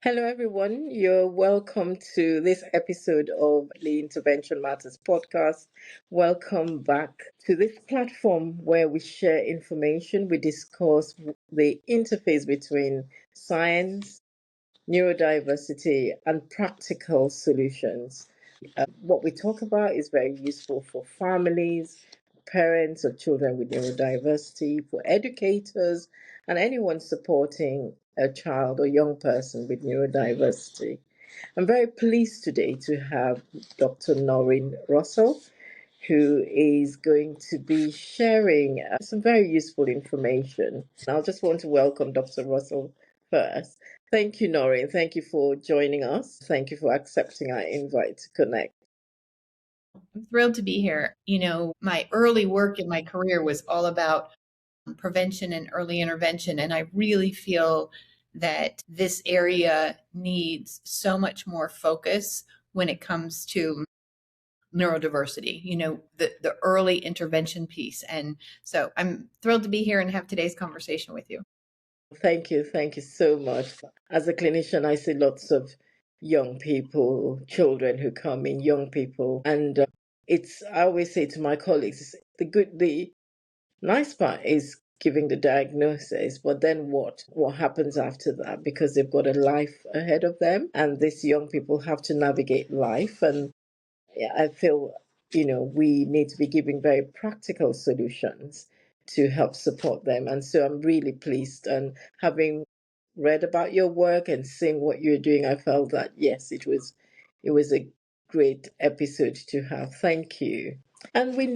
Hello, everyone. You're welcome to this episode of the Intervention Matters podcast. Welcome back to this platform where we share information, we discuss the interface between science, neurodiversity, and practical solutions. What we talk about is very useful for families, parents of children with neurodiversity, for educators, and anyone supporting a child or young person with neurodiversity. I'm very pleased today to have Dr. Norrine Russell, who is going to be sharing some very useful information. I just want to welcome Dr. Russell first. Thank you, Norrine. Thank you for joining us. Thank you for accepting our invite to connect. I'm thrilled to be here. My early work in my career was all about prevention and early intervention, and I really feel that this area needs so much more focus when it comes to neurodiversity, the early intervention piece. And so I'm thrilled to be here and have today's conversation with you. Thank you. Thank you so much. As a clinician, I see lots of young people, children who come in, young people. And I always say to my colleagues, the nice part is giving the diagnosis, but then what? What happens after that? Because they've got a life ahead of them, and these young people have to navigate life. And yeah, I feel, we need to be giving very practical solutions to help support them. And so I'm really pleased. And having read about your work and seeing what you're doing, I felt that yes, it was a great episode to have. Thank you. And we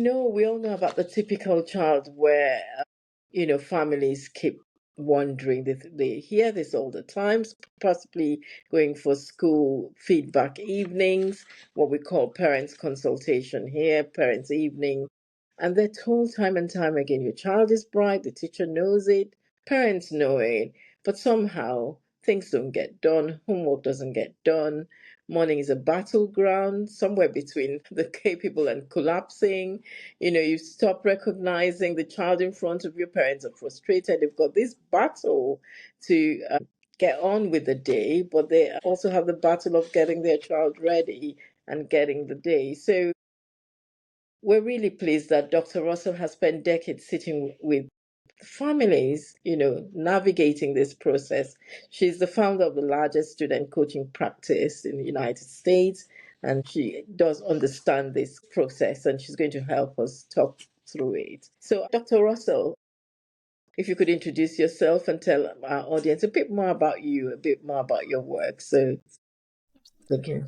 all know about the typical child where, families keep wondering, they hear this all the time, possibly going for school feedback evenings, what we call parents' consultation here, parents' evening. And they're told time and time again, your child is bright, the teacher knows it, parents know it, but somehow things don't get done, homework doesn't get done. Morning is a battleground, somewhere between the capable and collapsing. You stop recognizing the child in front of your parents are frustrated. They've got this battle to get on with the day, but they also have the battle of getting their child ready and getting the day. So we're really pleased that Dr. Russell has spent decades sitting with families, navigating this process. She's the founder of the largest student coaching practice in the United States, and she does understand this process, and she's going to help us talk through it. So, Dr. Russell, if you could introduce yourself and tell our audience a bit more about you, a bit more about your work. So, thank you.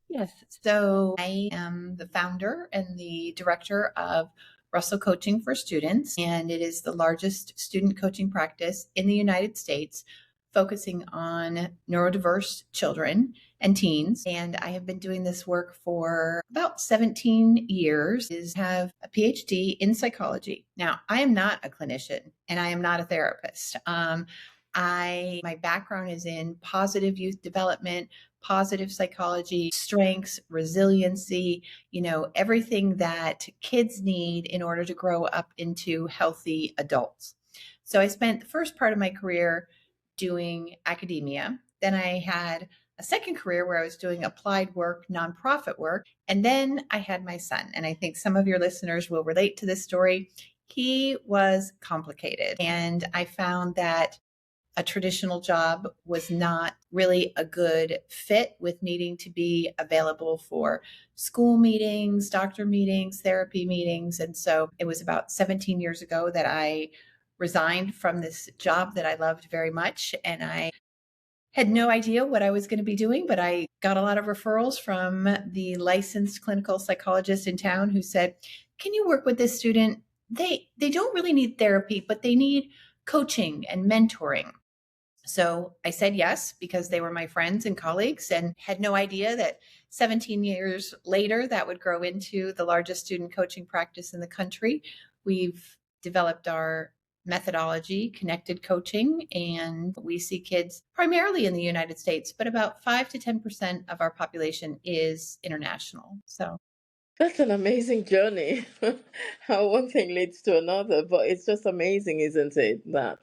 Yes. So I am the founder and the director of Russell Coaching for Students, and it is the largest student coaching practice in the United States, focusing on neurodiverse children and teens. And I have been doing this work for about 17 years. I have a PhD in psychology. Now, I am not a clinician and I am not a therapist. My background is in positive youth development, positive psychology, strengths, resiliency, everything that kids need in order to grow up into healthy adults. So I spent the first part of my career doing academia. Then I had a second career where I was doing applied work, nonprofit work. And then I had my son. And I think some of your listeners will relate to this story. He was complicated. And I found that a traditional job was not really a good fit with needing to be available for school meetings, doctor meetings, therapy meetings. And so it was about 17 years ago that I resigned from this job that I loved very much. And I had no idea what I was going to be doing, but I got a lot of referrals from the licensed clinical psychologist in town who said, "Can you work with this student? They don't really need therapy, but they need coaching and mentoring." So I said yes because they were my friends and colleagues, and had no idea that 17 years later that would grow into the largest student coaching practice in the country. We've developed our methodology, connected coaching, and we see kids primarily in the United States, but about 5 to 10% of our population is international. So That's an amazing journey. How one thing leads to another, but it's just amazing, isn't it? That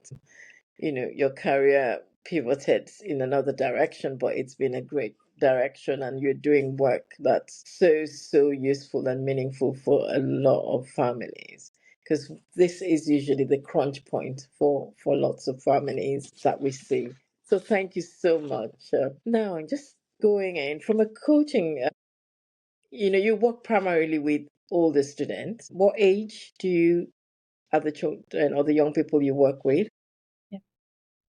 your career pivoted in another direction, but it's been a great direction, and you're doing work that's so, so useful and meaningful for a lot of families. Because this is usually the crunch point for lots of families that we see. So thank you so much. Now, I'm just going in from a coaching, you work primarily with older students. What age do you are the children or the young people you work with?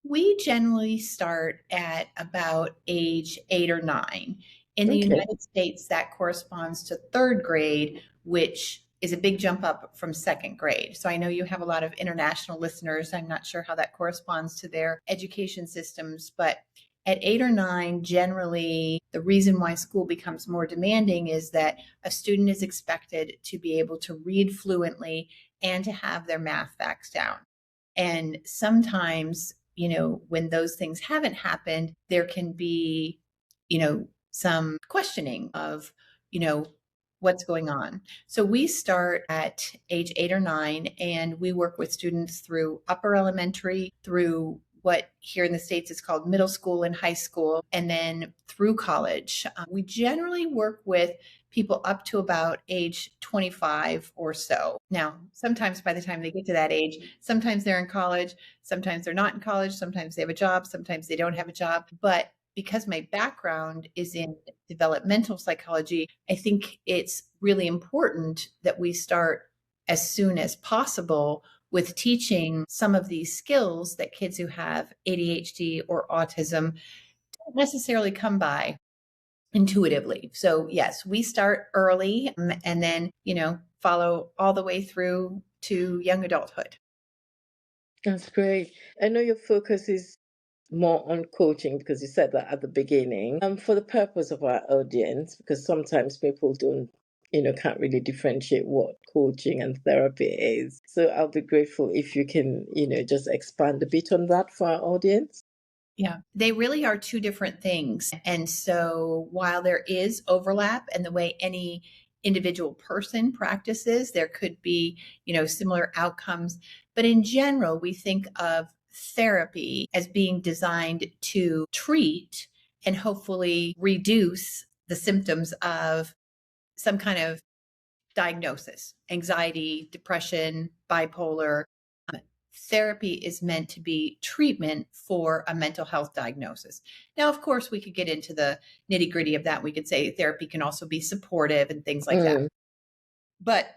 We generally start at about age 8 or 9. In the Okay. United States, that corresponds to third grade, which is a big jump up from second grade. So I know you have a lot of international listeners. I'm not sure how that corresponds to their education systems, but at 8 or 9, generally, the reason why school becomes more demanding is that a student is expected to be able to read fluently and to have their math facts down. And sometimes, when those things haven't happened, there can be, some questioning of, you know, what's going on. So we start at age 8 or 9, and we work with students through upper elementary, through what here in the States is called middle school and high school, and then through college. We generally work with people up to about age 25 or so. Now, sometimes by the time they get to that age, sometimes they're in college, sometimes they're not in college, sometimes they have a job, sometimes they don't have a job. But because my background is in developmental psychology, I think it's really important that we start as soon as possible with teaching some of these skills that kids who have ADHD or autism don't necessarily come by intuitively. So yes, we start early, and then, follow all the way through to young adulthood. That's great. I know your focus is more on coaching because you said that at the beginning. For the purpose of our audience, because sometimes people don't, can't really differentiate what coaching and therapy is. So I'll be grateful if you can, just expand a bit on that for our audience. Yeah, they really are two different things. And so while there is overlap in the way any individual person practices, there could be, similar outcomes. But in general, we think of therapy as being designed to treat and hopefully reduce the symptoms of some kind of diagnosis, anxiety, depression, bipolar. Therapy is meant to be treatment for a mental health diagnosis. Now, of course, we could get into the nitty gritty of that. We could say therapy can also be supportive and things like that. Mm, But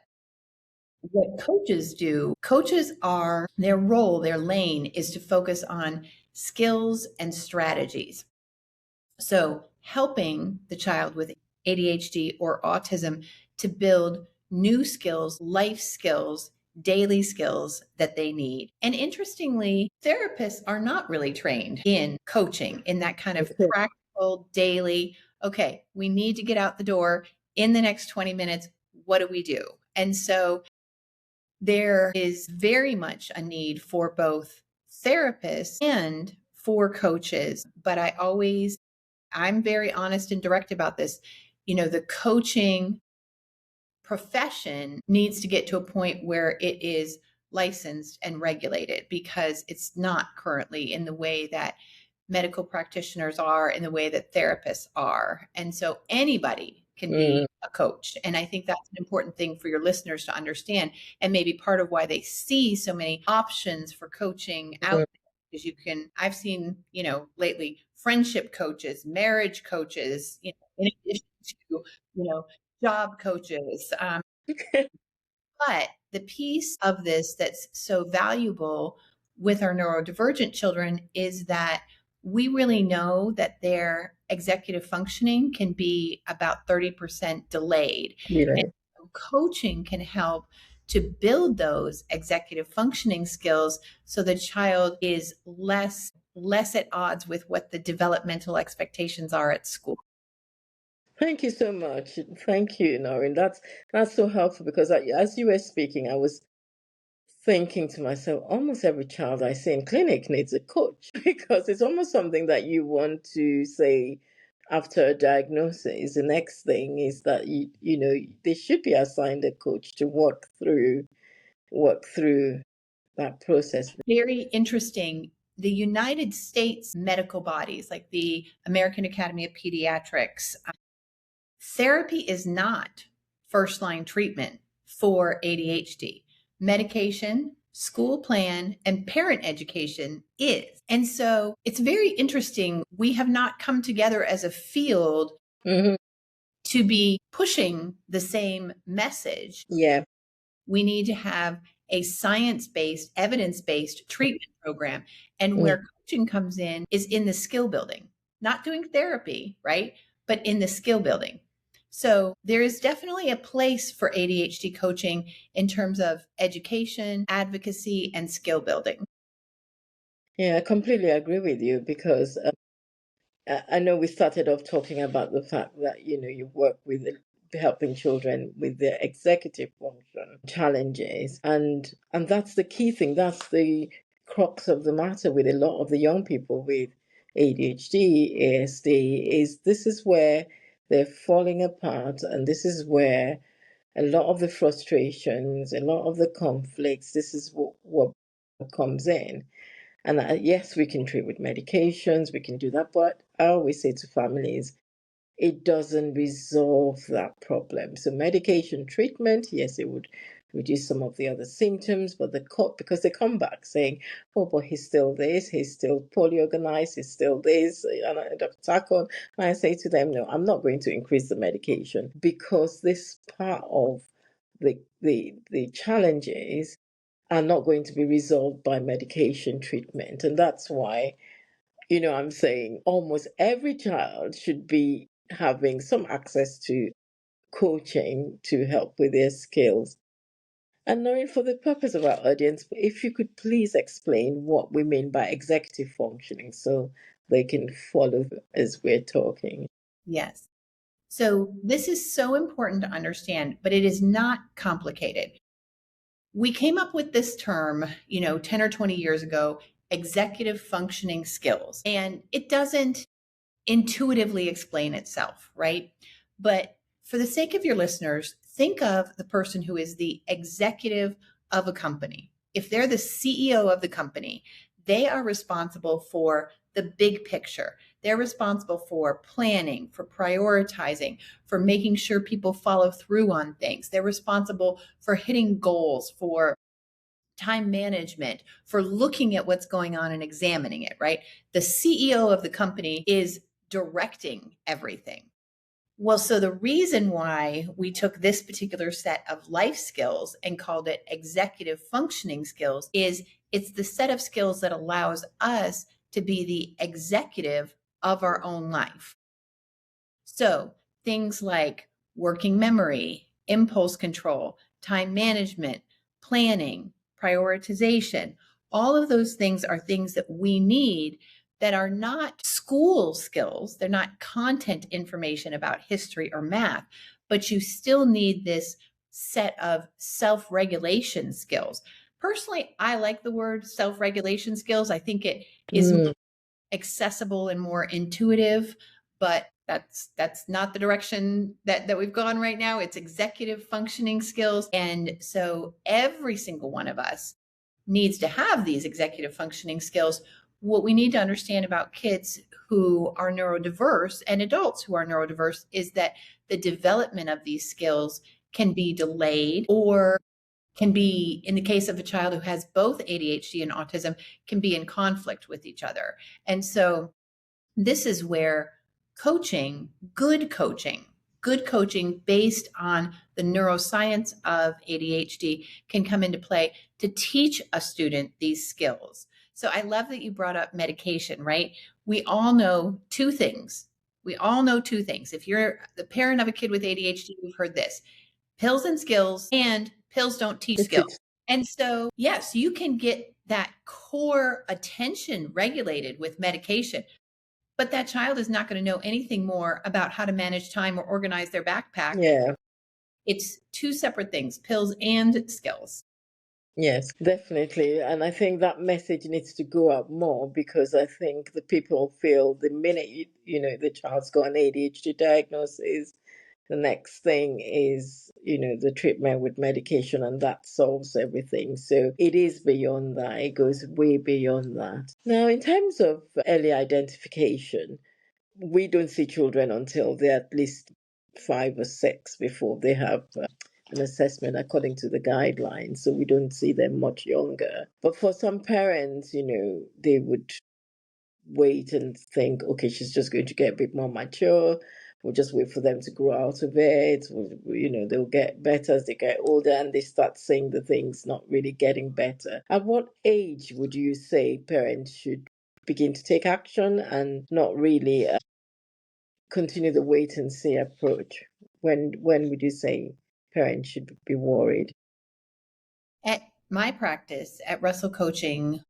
what coaches do, coaches are their role, their lane is to focus on skills and strategies. So, helping the child with ADHD or autism to build new skills, life skills, daily skills that they need. And interestingly, therapists are not really trained in coaching, in that kind of okay. practical daily, okay, we need to get out the door in the next 20 minutes. What do we do? And so there is very much a need for both therapists and for coaches. But I'm very honest and direct about this. The coaching profession needs to get to a point where it is licensed and regulated, because it's not currently in the way that medical practitioners are, in the way that therapists are. And so anybody can Mm, be a coach. And I think that's an important thing for your listeners to understand. And maybe part of why they see so many options for coaching out mm. there. Because I've seen, lately friendship coaches, marriage coaches, in addition to, job coaches. But the piece of this that's so valuable with our neurodivergent children is that we really know that their executive functioning can be about 30% delayed. And Right. so coaching can help to build those executive functioning skills so the child is less at odds with what the developmental expectations are at school. Thank you so much. Thank you, Norrine. That's so helpful because as you were speaking, I was thinking to myself, almost every child I see in clinic needs a coach because it's almost something that you want to say after a diagnosis. The next thing is that they should be assigned a coach to work through that process. Very interesting. the United States medical bodies, like the American Academy of Pediatrics, therapy is not first line treatment for ADHD. Medication, school plan, and parent education is. And so it's very interesting. We have not come together as a field Mm-hmm. to be pushing the same message. Yeah. We need to have a science based, evidence based treatment program. And Yeah. where coaching comes in is in the skill building, not doing therapy, right? But in the skill building. So there is definitely a place for ADHD coaching in terms of education, advocacy, and skill building. Yeah, I completely agree with you because I know we started off talking about the fact that you work with helping children with their executive function challenges, and that's the key thing. That's the crux of the matter with a lot of the young people with ADHD, ASD. Is this is where they're falling apart, and this is where a lot of the frustrations, a lot of the conflicts. This is what comes in. And yes, we can treat with medications, we can do that. But I always say to families, it doesn't resolve that problem. So medication treatment, yes, it would reduce some of the other symptoms, but because they come back saying, oh, but he's still this, he's still poorly organized, he's still this, and Dr. Takon, and I say to them, no, I'm not going to increase the medication because this part of the challenges are not going to be resolved by medication treatment. And that's why, I'm saying almost every child should be having some access to coaching to help with their skills. And Norrine, for the purpose of our audience, if you could please explain what we mean by executive functioning so they can follow as we're talking. Yes. So this is so important to understand, but it is not complicated. We came up with this term, 10 or 20 years ago, executive functioning skills. And it doesn't intuitively explain itself, right? But for the sake of your listeners, think of the person who is the executive of a company. If they're the CEO of the company, they are responsible for the big picture. They're responsible for planning, for prioritizing, for making sure people follow through on things. They're responsible for hitting goals, for time management, for looking at what's going on and examining it, right? The CEO of the company is directing everything. Well, so the reason why we took this particular set of life skills and called it executive functioning skills is it's the set of skills that allows us to be the executive of our own life. So things like working memory, impulse control, time management, planning, prioritization, all of those things are things that we need that are not school skills. They're not content information about history or math, but you still need this set of self regulation skills. Personally, I like the word self regulation skills. I think it is more accessible and more intuitive, but that's not the direction that we've gone right now. It's executive functioning skills. And so every single one of us needs to have these executive functioning skills. What we need to understand about kids who are neurodiverse and adults who are neurodiverse is that the development of these skills can be delayed or can be, in the case of a child who has both ADHD and autism, can be in conflict with each other. And so this is where coaching, good coaching based on the neuroscience of ADHD can come into play to teach a student these skills. So I love that you brought up medication, right? We all know two things. We all know two things. If you're the parent of a kid with ADHD, you've heard this: pills and skills, and pills don't teach skills. And so, yes, you can get that core attention regulated with medication, but that child is not going to know anything more about how to manage time or organize their backpack. Yeah. It's two separate things, pills and skills. Yes, definitely. And I think that message needs to go out more because I think the people feel the minute the child's got an ADHD diagnosis, The next thing is, the treatment with medication, and that solves everything. So it is beyond that. It goes way beyond that. Now, in terms of early identification, we don't see children until they're at least 5 or 6 before they have an assessment according to the guidelines. So we don't see them much younger. But for some parents, they would wait and think, okay, she's just going to get a bit more mature. We'll just wait for them to grow out of it. They'll get better as they get older and they start seeing the things not really getting better. At what age would you say parents should begin to take action and not really continue the wait and see approach? When would you say parents should be worried? At my practice at Russell Coaching,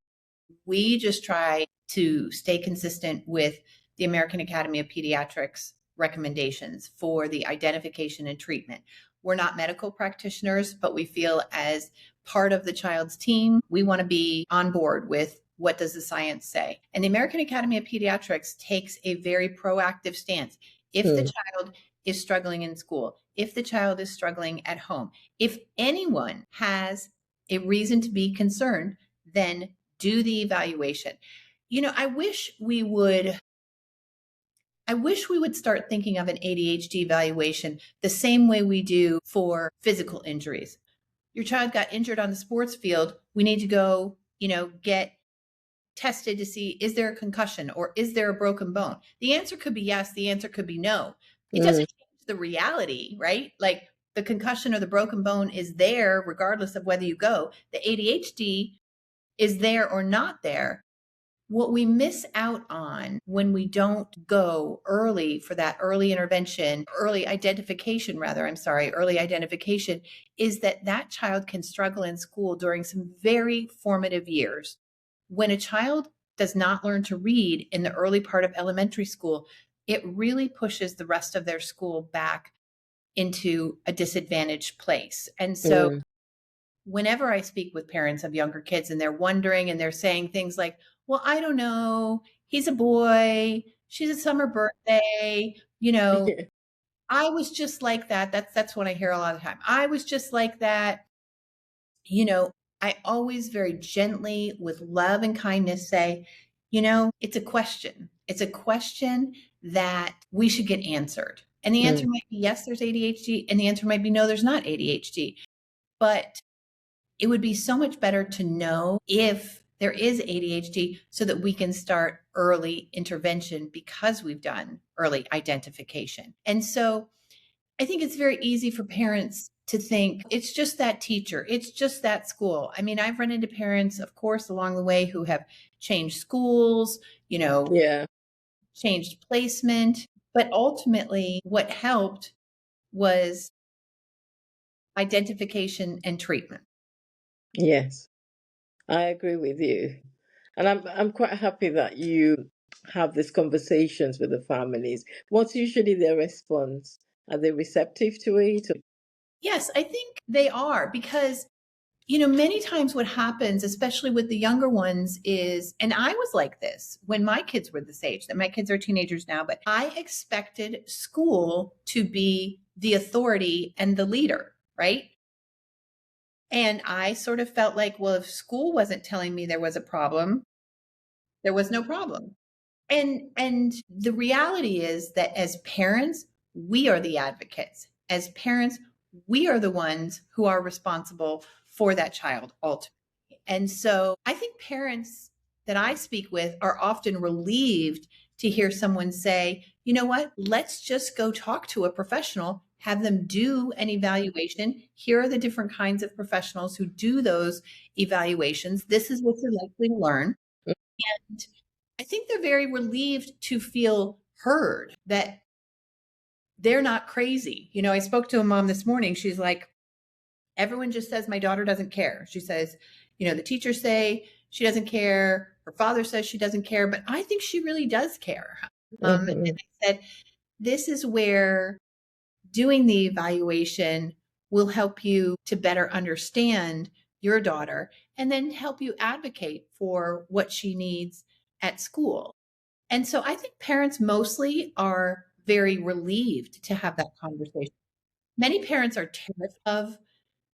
we just try to stay consistent with the American Academy of Pediatrics recommendations for the identification and treatment. We're not medical practitioners, but we feel as part of the child's team, we want to be on board with what does the science say. And the American Academy of Pediatrics takes a very proactive stance. If the child is struggling in school, if the child is struggling at home, if anyone has a reason to be concerned, then do the evaluation. I wish we would start thinking of an ADHD evaluation the same way we do for physical injuries. Your child got injured on the sports field. We need to go, get tested to see, is there a concussion or is there a broken bone? The answer could be yes. The answer could be no. It doesn't change the reality, right? Like the concussion or the broken bone is there regardless of whether you go. The ADHD is there or not there. What we miss out on when we don't go early for that early identification, is that child can struggle in school during some very formative years. When a child does not learn to read in the early part of elementary school, it really pushes the rest of their school back into a disadvantaged place. And so whenever I speak with parents of younger kids and they're wondering and they're saying things like, well, I don't know, he's a boy, she's a summer birthday, I was just like that. That's what I hear a lot of the time. I was just like that. I always very gently, with love and kindness, say, it's a question. It's a question that we should get answered. And the answer might be yes, there's ADHD. And the answer might be no, there's not ADHD. But it would be so much better to know if there is ADHD so that we can start early intervention because we've done early identification. And so I think it's very easy for parents to think it's just that teacher, it's just that school. I mean, I've run into parents, of course, along the way who have changed schools, changed placement. But ultimately, what helped was identification and treatment. Yes, I agree with you. And I'm quite happy that you have these conversations with the families. What's usually their response? Are they receptive to it? Yes, I think they are because, many times what happens, especially with the younger ones, is, and I was like this when my kids were this age, that my kids are teenagers now, but I expected school to be the authority and the leader, right? And I sort of felt like, well, if school wasn't telling me there was a problem, there was no problem. And the reality is that as parents, we are the advocates. As parents, we are the ones who are responsible for that child ultimately. And so I think parents that I speak with are often relieved to hear someone say, you know what, let's just go talk to a professional, have them do an evaluation. Here are the different kinds of professionals who do those evaluations. This is what you're likely to learn. And I think they're very relieved to feel heard, that they're not crazy. I spoke to a mom this morning. She's like, everyone just says my daughter doesn't care. She says, the teachers say she doesn't care. Her father says she doesn't care, but I think she really does care. And I said, this is where doing the evaluation will help you to better understand your daughter and then help you advocate for what she needs at school. And so I think parents mostly are very relieved to have that conversation. Many parents are terrified of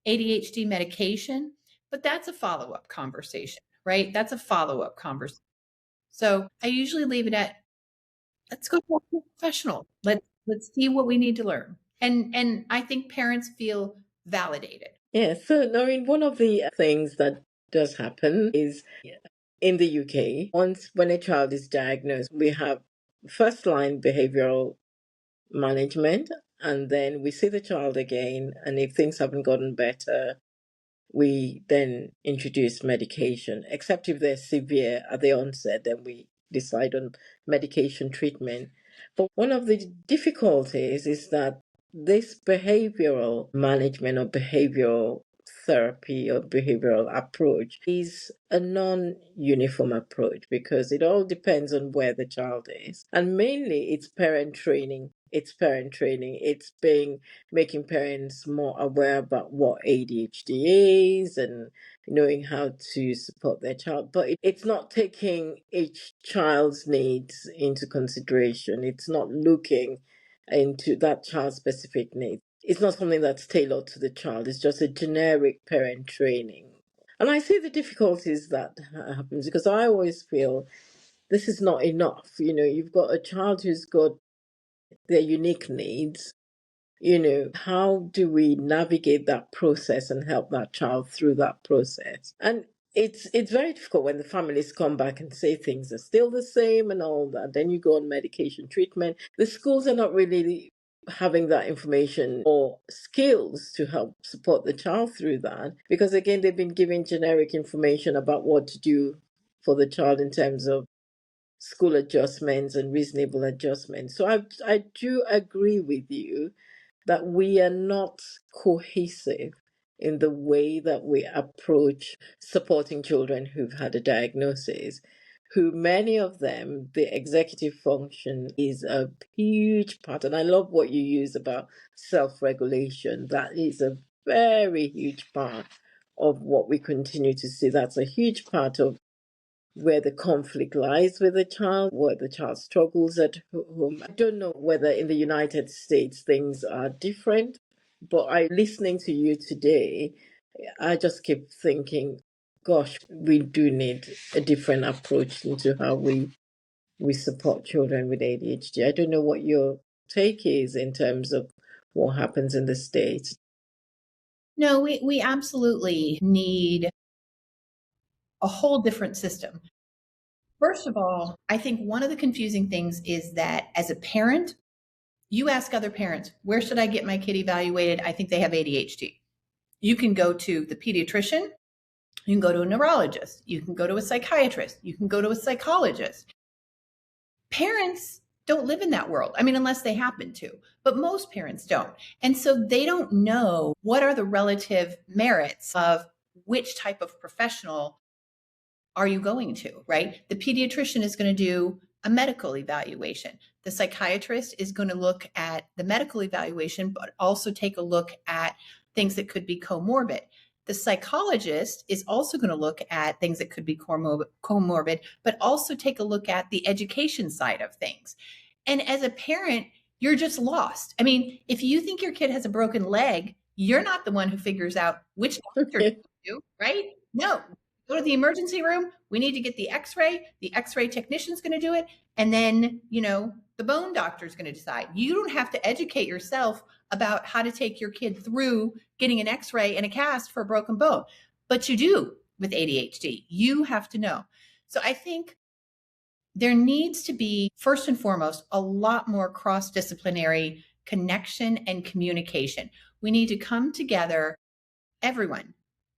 ADHD medication, but that's a follow-up conversation, right? That's a follow-up conversation. So I usually leave it at, let's go talk to a professional. Let's see what we need to learn. And I think parents feel validated. Yeah, so Noreen, one of the things that does happen is in the UK, once when a child is diagnosed, we have first line behavioral management, and then we see the child again, and if things haven't gotten better, we then introduce medication, except if they're severe at the onset, then we decide on medication treatment. But one of the difficulties is that this behavioral management or behavioral therapy or behavioral approach is a non-uniform approach because it all depends on where the child is. And mainly it's parent training. It's parent training. It's being making parents more aware about what ADHD is and knowing how to support their child. But it's not taking each child's needs into consideration. It's not looking into that child's specific needs. It's not something that's tailored to the child. It's just a generic parent training. And I see the difficulties that happens because I always feel this is not enough. You've got a child who's got their unique needs. How do we navigate that process and help that child through that process? And it's very difficult when the families come back and say things are still the same and all that. Then you go on medication treatment. The schools are not really having that information or skills to help support the child through that because again they've been giving generic information about what to do for the child in terms of school adjustments and reasonable adjustments. So I do agree with you that we are not cohesive in the way that we approach supporting children who've had a diagnosis, who many of them, the executive function is a huge part. And I love what you use about self regulation. That is a very huge part of what we continue to see. That's a huge part of where the conflict lies with the child, where the child struggles at home. I don't know whether in the United States things are different, but listening to you today, I just keep thinking, gosh, we do need a different approach into how we support children with ADHD. I don't know what your take is in terms of what happens in the States. No, we absolutely need a whole different system. First of all, I think one of the confusing things is that as a parent, you ask other parents, where should I get my kid evaluated? I think they have ADHD. You can go to the pediatrician, you can go to a neurologist, you can go to a psychiatrist, you can go to a psychologist. Parents don't live in that world. I mean, unless they happen to, but most parents don't. And so they don't know what are the relative merits of which type of professional are you going to, right? The pediatrician is going to do a medical evaluation. The psychiatrist is going to look at the medical evaluation, but also take a look at things that could be comorbid. The psychologist is also going to look at things that could be comorbid, but also take a look at the education side of things. And as a parent, you're just lost. I mean, if you think your kid has a broken leg, you're not the one who figures out which doctor to do, right? No, go to the emergency room. We need to get the x-ray. The x-ray technician's going to do it. And then, the bone doctor's going to decide. You don't have to educate yourself about how to take your kid through getting an x-ray and a cast for a broken bone. But you do with ADHD. You have to know. So I think there needs to be, first and foremost, a lot more cross-disciplinary connection and communication. We need to come together, everyone.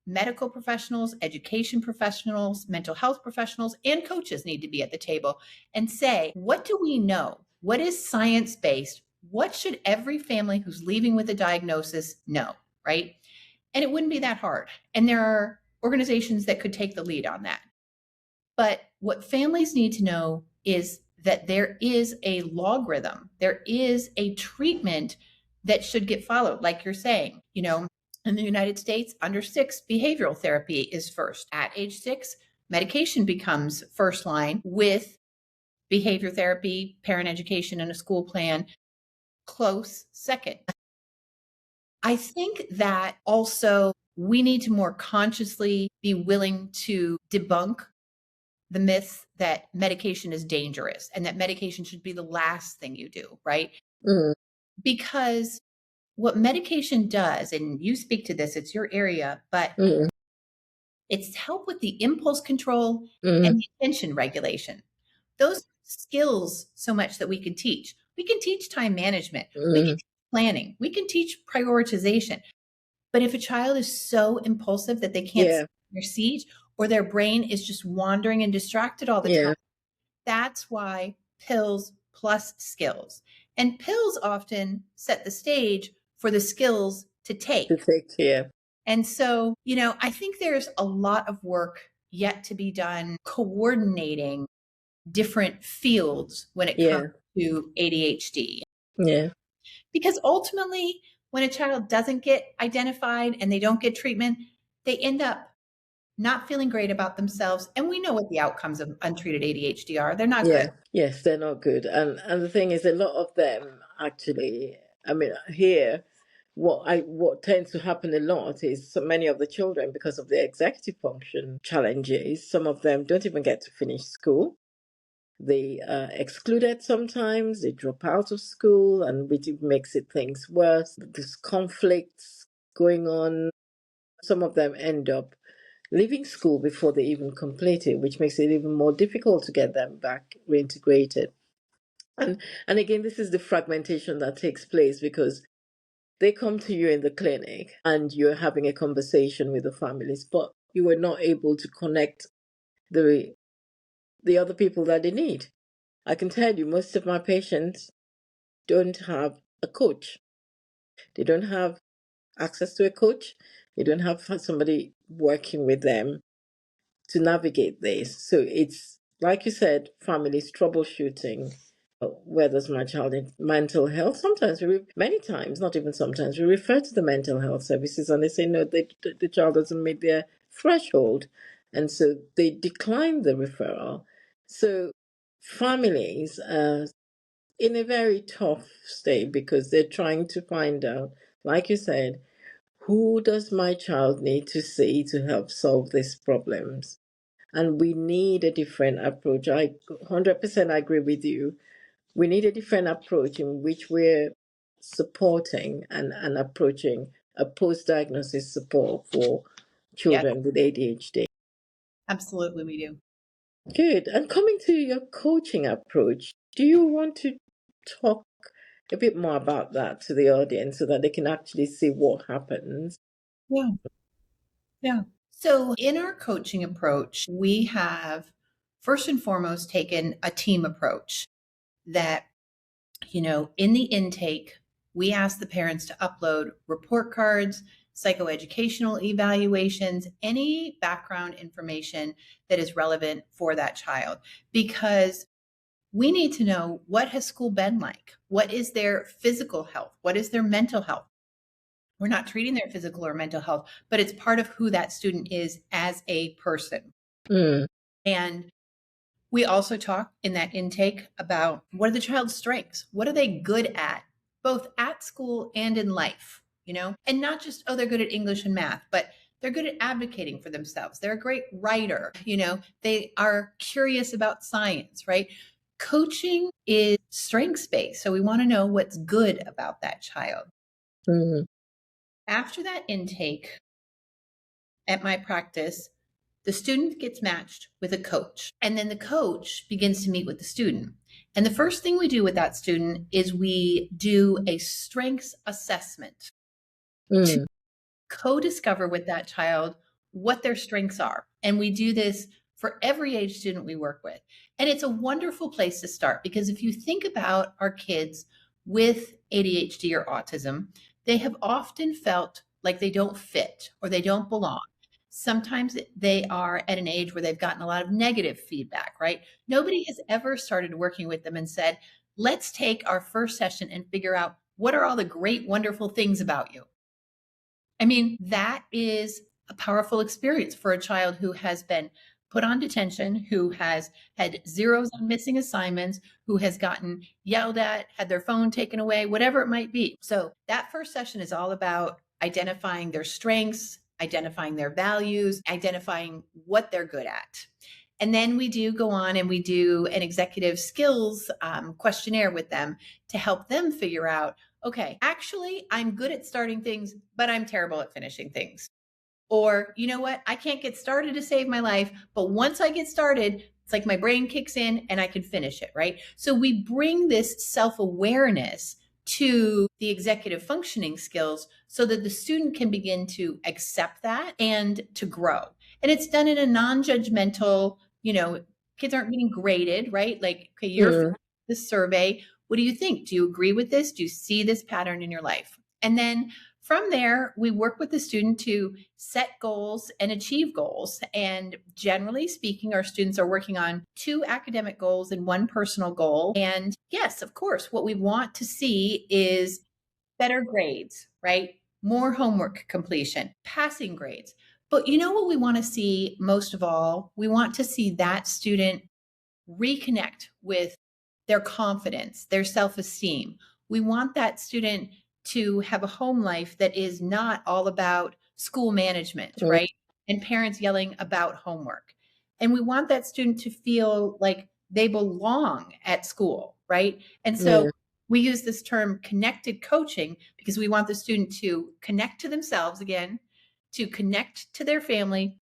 Medical professionals, education professionals, mental health professionals, and coaches need to be at the table and say, what do we know? What is science-based? What should every family who's leaving with a diagnosis know, right? And it wouldn't be that hard. And there are organizations that could take the lead on that. But what families need to know is that there is a logarithm. There is a treatment that should get followed, like you're saying, in the United States, under 6, behavioral therapy is first. At age 6, medication becomes first line with behavior therapy, parent education, and a school plan. close second. I think that also we need to more consciously be willing to debunk the myth that medication is dangerous and that medication should be the last thing you do, right? Mm, Because what medication does, and you speak to this, it's your area, but mm, it's help with the impulse control mm, and the attention regulation. Those skills so much that we can teach. We can teach time management. We can mm. teach planning. We can teach prioritization. But if a child is so impulsive that they can't sit Yeah, in their seat or their brain is just wandering and distracted all the time, yeah, that's why pills plus skills. And pills often set the stage for the skills to to take. take care. And so, I think there's a lot of work yet to be done coordinating different fields when it comes Yeah, to ADHD. yeah, Because ultimately, when a child doesn't get identified and they don't get treatment, they end up not feeling great about themselves. And we know what the outcomes of untreated ADHD are. They're not good. yeah. Yes, they're not good. And the thing is, a lot of them actually, I mean, here, what tends to happen a lot is so many of the children, because of their executive function challenges, some of them don't even get to finish school. They are excluded sometimes, they drop out of school, and which makes it things worse. There's conflicts going on. Some of them end up leaving school before they even complete it, which makes it even more difficult to get them back reintegrated. And again, this is the fragmentation that takes place because they come to you in the clinic and you're having a conversation with the families, but you were not able to connect the the other people that they need. I can tell you, most of my patients don't have a coach. They don't have access to a coach. They don't have somebody working with them to navigate this. So it's like you said, families troubleshooting. Where does my child need mental health? Sometimes many times, not even sometimes, we refer to the mental health services and they say no, the child doesn't meet their threshold, and so they decline the referral. So families are in a very tough state because they're trying to find out, like you said, who does my child need to see to help solve these problems? And we need a different approach. I 100% agree with you. We need a different approach in which we're supporting and approaching a post diagnosis support for Yes, children with ADHD. absolutely, we do. Good. And coming to your coaching approach, do you want to talk a bit more about that to the audience so that they can actually see what happens? Yeah. Yeah. So, in our coaching approach, we have first and foremost taken a team approach that, in the intake, we ask the parents to upload report cards, psychoeducational evaluations, any background information that is relevant for that child, because we need to know what has school been like? What is their physical health? What is their mental health? We're not treating their physical or mental health, but it's part of who that student is as a person. Mm, And we also talk in that intake about what are the child's strengths? What are they good at, both at school and in life, And not just, oh, they're good at English and math, but they're good at advocating for themselves. They're a great writer, they are curious about science, right? Coaching is strengths based. So we want to know what's good about that child. mm, After that intake at my practice, the student gets matched with a coach, and then the coach begins to meet with the student. And the first thing we do with that student is we do a strengths assessment to mm, co discover with that child what their strengths are. And we do this for every age student we work with. And it's a wonderful place to start because if you think about our kids with ADHD or autism, they have often felt like they don't fit or they don't belong. Sometimes they are at an age where they've gotten a lot of negative feedback, right? Nobody has ever started working with them and said, let's take our first session and figure out what are all the great, wonderful things about you. I mean, that is a powerful experience for a child who has been put on detention, who has had zeros on missing assignments, who has gotten yelled at, had their phone taken away, whatever it might be. So that first session is all about identifying their strengths, identifying their values, identifying what they're good at. And then we do go on and we do an executive skills questionnaire with them to help them figure out, okay, actually, I'm good at starting things, but I'm terrible at finishing things. Or, you know what? I can't get started to save my life, but once I get started, it's like my brain kicks in and I can finish it, right? So we bring this self-awareness to the executive functioning skills so that the student can begin to accept that and to grow. And it's done in a non-judgmental, kids aren't being graded, right? Like, okay, you're this survey. What do you think? Do you agree with this? Do you see this pattern in your life? And then from there, we work with the student to set goals and achieve goals. And generally speaking, our students are working on 2 academic goals and 1 personal goal. And yes, of course, what we want to see is better grades, right? More homework completion, passing grades. But you know what we want to see most of all? We want to see that student reconnect with their confidence, their self-esteem. We want that student to have a home life that is not all about school management, right? And parents yelling about homework. And we want that student to feel like they belong at school, right? And so we use this term connected coaching because we want the student to connect to themselves again, to connect to their family,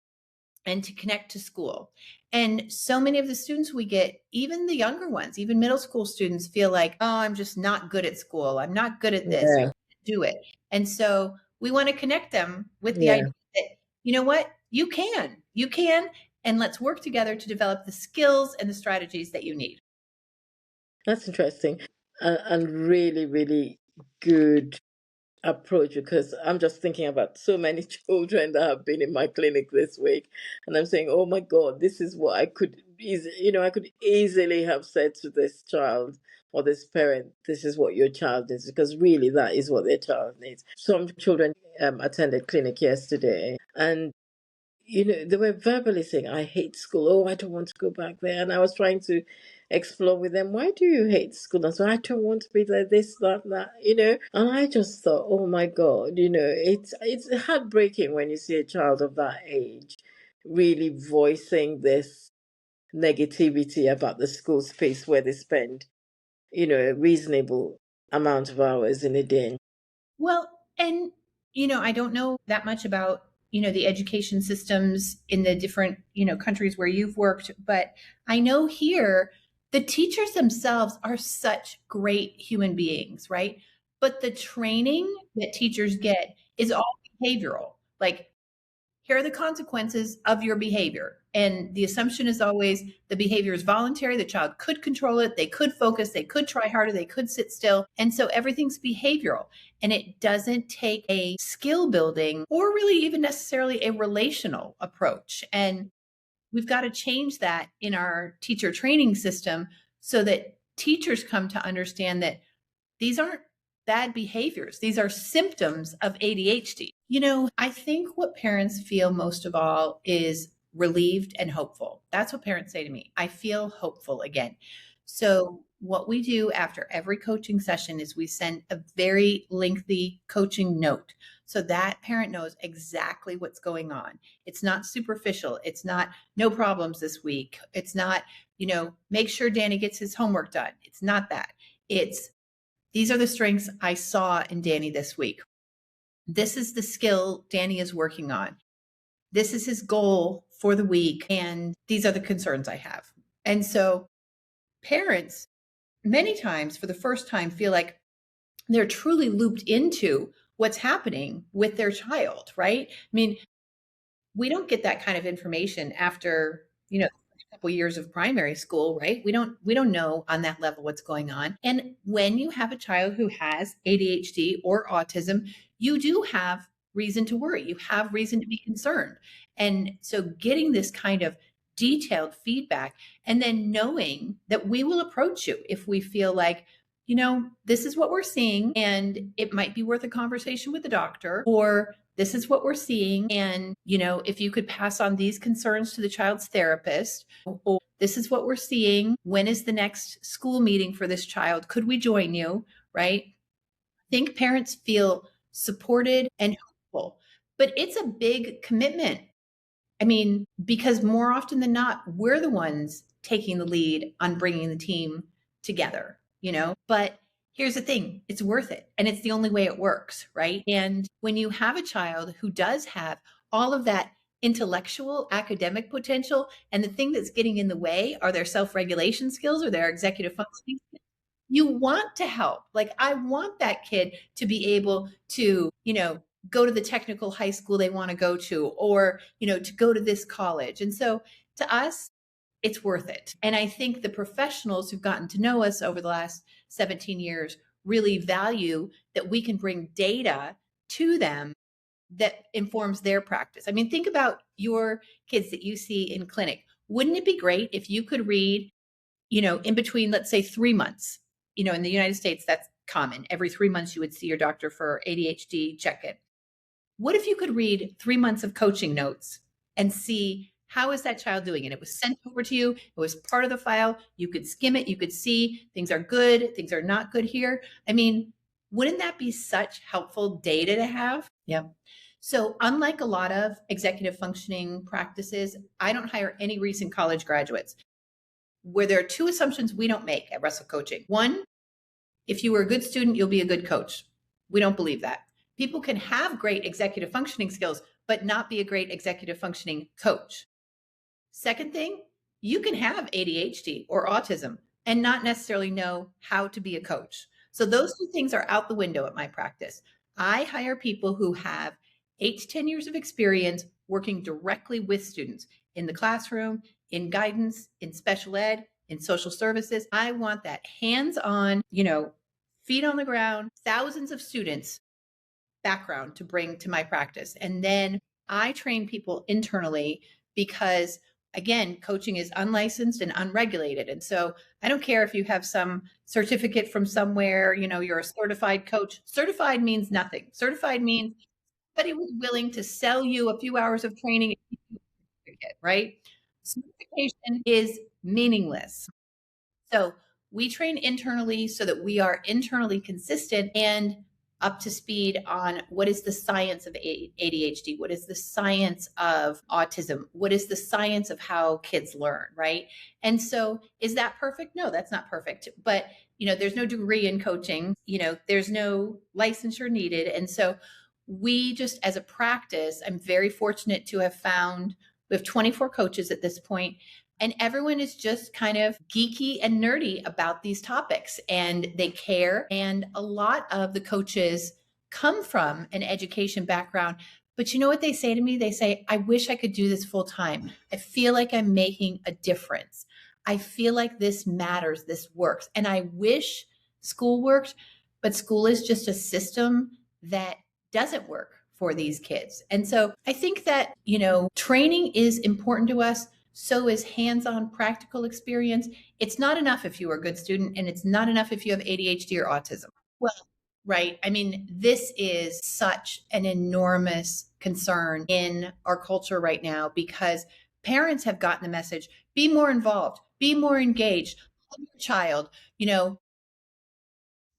and to connect to school. And so many of the students we get, even the younger ones, even middle school students, feel like, oh, I'm just not good at school. I'm not good at this. I can't do it. And so we want to connect them with the idea that, you know what, you can. And let's work together to develop the skills and the strategies that you need. That's interesting, and really, really good approach, because I'm just thinking about so many children that have been in my clinic this week, and I'm saying, oh my God, this is what I could I could easily have said to this child or this parent, this is what your child needs, because really that is what their child needs. Some children attended clinic yesterday, and they were verbally saying, I hate school. Oh, I don't want to go back there. And I was trying to explore with them, why do you hate school? And so I don't want to be there, this, that. And I just thought, oh my God, it's heartbreaking when you see a child of that age really voicing this negativity about the school space where they spend, a reasonable amount of hours in a day. Well, and, I don't know that much about, the education systems in the different, countries where you've worked, but I know here the teachers themselves are such great human beings, right? But the training that teachers get is all behavioral. Like, here are the consequences of your behavior. And the assumption is always the behavior is voluntary. The child could control it. They could focus. They could try harder. They could sit still. And so everything's behavioral. And it doesn't take a skill building or really even necessarily a relational approach. And we've got to change that in our teacher training system so that teachers come to understand that these aren't bad behaviors. These are symptoms of ADHD. I think what parents feel most of all is relieved and hopeful. That's what parents say to me. I feel hopeful again. So what we do after every coaching session is we send a very lengthy coaching note so that parent knows exactly what's going on. It's not superficial. It's not no problems this week. It's not, make sure Danny gets his homework done. It's not that. It's these are the strengths I saw in Danny this week. This is the skill Danny is working on. This is his goal for the week. And these are the concerns I have. And so parents, many times for the first time, feel like they're truly looped into what's happening with their child, right? I mean, we don't get that kind of information after, a couple years of primary school, right? We don't know on that level what's going on. And when you have a child who has ADHD or autism, you do have reason to worry. You have reason to be concerned. And so getting this kind of detailed feedback and then knowing that we will approach you if we feel like this is what we're seeing, and it might be worth a conversation with the doctor, or this is what we're seeing. And, if you could pass on these concerns to the child's therapist, or this is what we're seeing. When is the next school meeting for this child? Could we join you? Right? I think parents feel supported and hopeful, but it's a big commitment. I mean, because more often than not, we're the ones taking the lead on bringing the team together. But here's the thing, it's worth it. And it's the only way it works, right? And when you have a child who does have all of that intellectual, academic potential, and the thing that's getting in the way are their self regulation skills or their executive functioning, you want to help. Like, I want that kid to be able to, go to the technical high school they want to go to, or, to go to this college. And so to us, it's worth it. And I think the professionals who've gotten to know us over the last 17 years really value that we can bring data to them that informs their practice. I mean, think about your kids that you see in clinic. Wouldn't it be great if you could read, in between, let's say 3 months, in the United States, that's common. Every 3 months you would see your doctor for ADHD, check it. What if you could read 3 months of coaching notes and see how is that child doing? And it was sent over to you. It was part of the file. You could skim it. You could see things are good, things are not good here. I mean, wouldn't that be such helpful data to have? Yeah. So unlike a lot of executive functioning practices, I don't hire any recent college graduates. Where there are two assumptions we don't make at Russell Coaching. One, if you were a good student, you'll be a good coach. We don't believe that. People can have great executive functioning skills, but not be a great executive functioning coach. Second thing, you can have ADHD or autism and not necessarily know how to be a coach. So those two things are out the window at my practice. I hire people who have 8 to 10 years of experience working directly with students in the classroom, in guidance, in special ed, in social services. I want that hands-on, feet on the ground, thousands of students background to bring to my practice. And then I train people internally because, again, coaching is unlicensed and unregulated. And so I don't care if you have some certificate from somewhere, you're a certified coach. Certified means nothing. Certified means somebody was willing to sell you a few hours of training, right? Certification is meaningless. So we train internally so that we are internally consistent and up to speed on what is the science of ADHD, what is the science of autism, what is the science of how kids learn, right? And so is that perfect? No, that's not perfect. But, there's no degree in coaching, there's no licensure needed. And so we just, as a practice, I'm very fortunate to have found, we have 24 coaches at this point, and everyone is just kind of geeky and nerdy about these topics, and they care. And a lot of the coaches come from an education background. But you know what they say to me? They say, I wish I could do this full time. I feel like I'm making a difference. I feel like this matters, this works. And I wish school worked, but school is just a system that doesn't work for these kids. And so I think that, training is important to us. So is hands-on practical experience. It's not enough if you are a good student, and it's not enough if you have ADHD or autism. Well, right. I mean, this is such an enormous concern in our culture right now because parents have gotten the message, be more involved, be more engaged, love your child,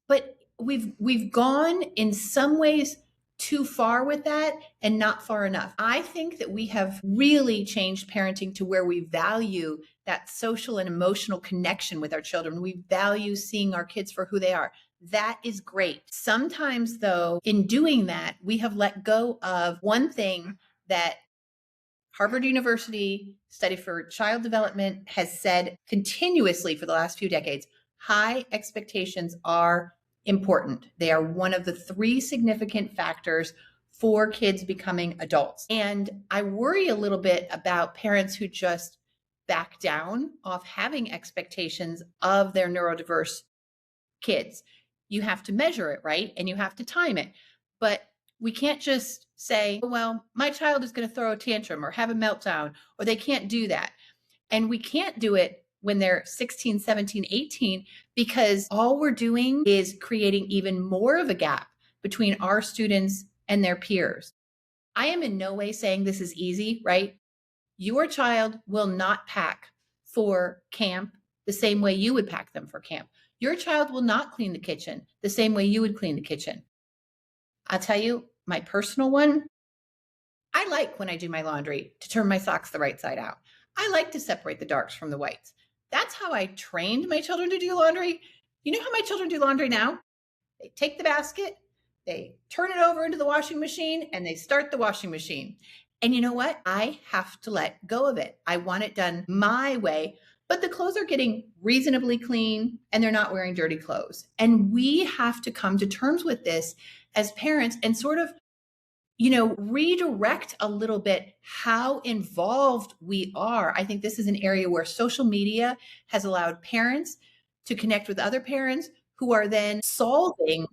but we've gone in some ways too far with that and not far enough. I think that we have really changed parenting to where we value that social and emotional connection with our children. We value seeing our kids for who they are. That is great. Sometimes, though, in doing that, we have let go of one thing that Harvard University Study for Child Development has said continuously for the last few decades. High expectations are important. They are one of the 3 significant factors for kids becoming adults. And I worry a little bit about parents who just back down off having expectations of their neurodiverse kids. You have to measure it, right? And you have to time it. But we can't just say, oh, well, my child is going to throw a tantrum or have a meltdown, or they can't do that. And we can't do it when they're 16, 17, 18, because all we're doing is creating even more of a gap between our students and their peers. I am in no way saying this is easy, right? Your child will not pack for camp the same way you would pack them for camp. Your child will not clean the kitchen the same way you would clean the kitchen. I'll tell you, my personal one, I like when I do my laundry to turn my socks the right side out. I like to separate the darks from the whites. That's how I trained my children to do laundry. You know how my children do laundry now? They take the basket, they turn it over into the washing machine, and they start the washing machine. And you know what? I have to let go of it. I want it done my way, but the clothes are getting reasonably clean and they're not wearing dirty clothes. And we have to come to terms with this as parents and sort of redirect a little bit how involved we are. I think this is an area where social media has allowed parents to connect with other parents who are then solving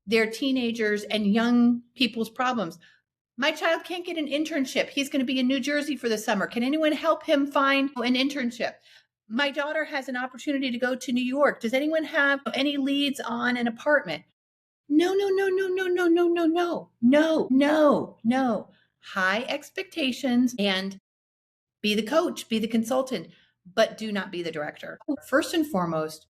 their teenagers and young people's problems. My child can't get an internship. He's going to be in New Jersey for the summer. Can anyone help him find an internship? My daughter has an opportunity to go to New York. Does anyone have any leads on an apartment? No, no, no, no, no, no, no, no, no, no, no, no. High expectations and be the coach, be the consultant, but do not be the director. First and foremost,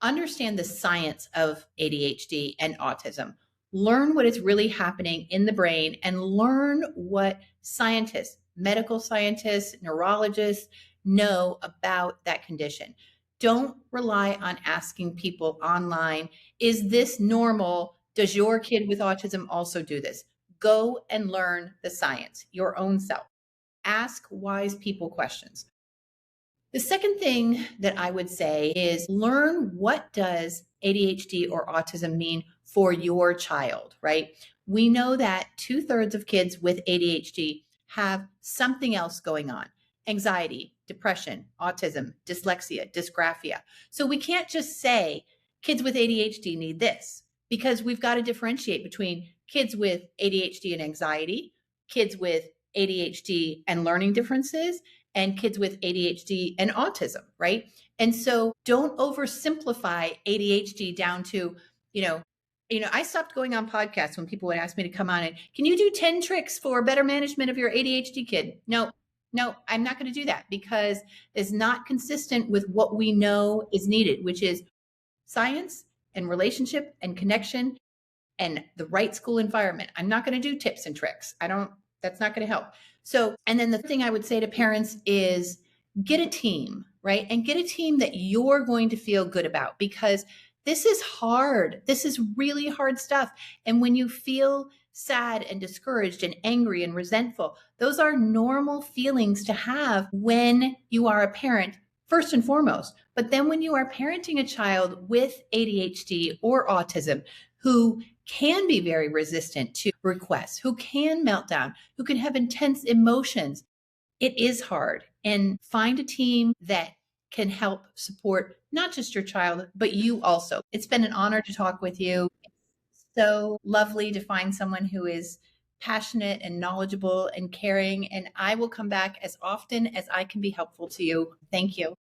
understand the science of ADHD and autism. Learn what is really happening in the brain and learn what scientists, medical scientists, neurologists know about that condition. Don't rely on asking people online, is this normal? Does your kid with autism also do this? Go and learn the science, your own self. Ask wise people questions. The second thing that I would say is learn, what does ADHD or autism mean for your child, right? We know that 2/3 of kids with ADHD have something else going on: anxiety, depression, autism, dyslexia, dysgraphia. So we can't just say kids with ADHD need this, because we've got to differentiate between kids with ADHD and anxiety, kids with ADHD and learning differences, and kids with ADHD and autism, right? And so don't oversimplify ADHD down to, I stopped going on podcasts when people would ask me to come on and, can you do 10 tricks for better management of your ADHD kid? No, I'm not going to do that, because it's not consistent with what we know is needed, which is science and relationship and connection and the right school environment. I'm not going to do tips and tricks. That's not going to help. So, and then the thing I would say to parents is get a team, right? And get a team that you're going to feel good about, because this is hard. This is really hard stuff. And when you feel sad and discouraged and angry and resentful, those are normal feelings to have when you are a parent, first and foremost. But then when you are parenting a child with ADHD or autism who can be very resistant to requests, who can melt down, who can have intense emotions, it is hard. And find a team that can help support not just your child, but you also. It's been an honor to talk with you. It's so lovely to find someone who is passionate and knowledgeable and caring. And I will come back as often as I can be helpful to you. Thank you.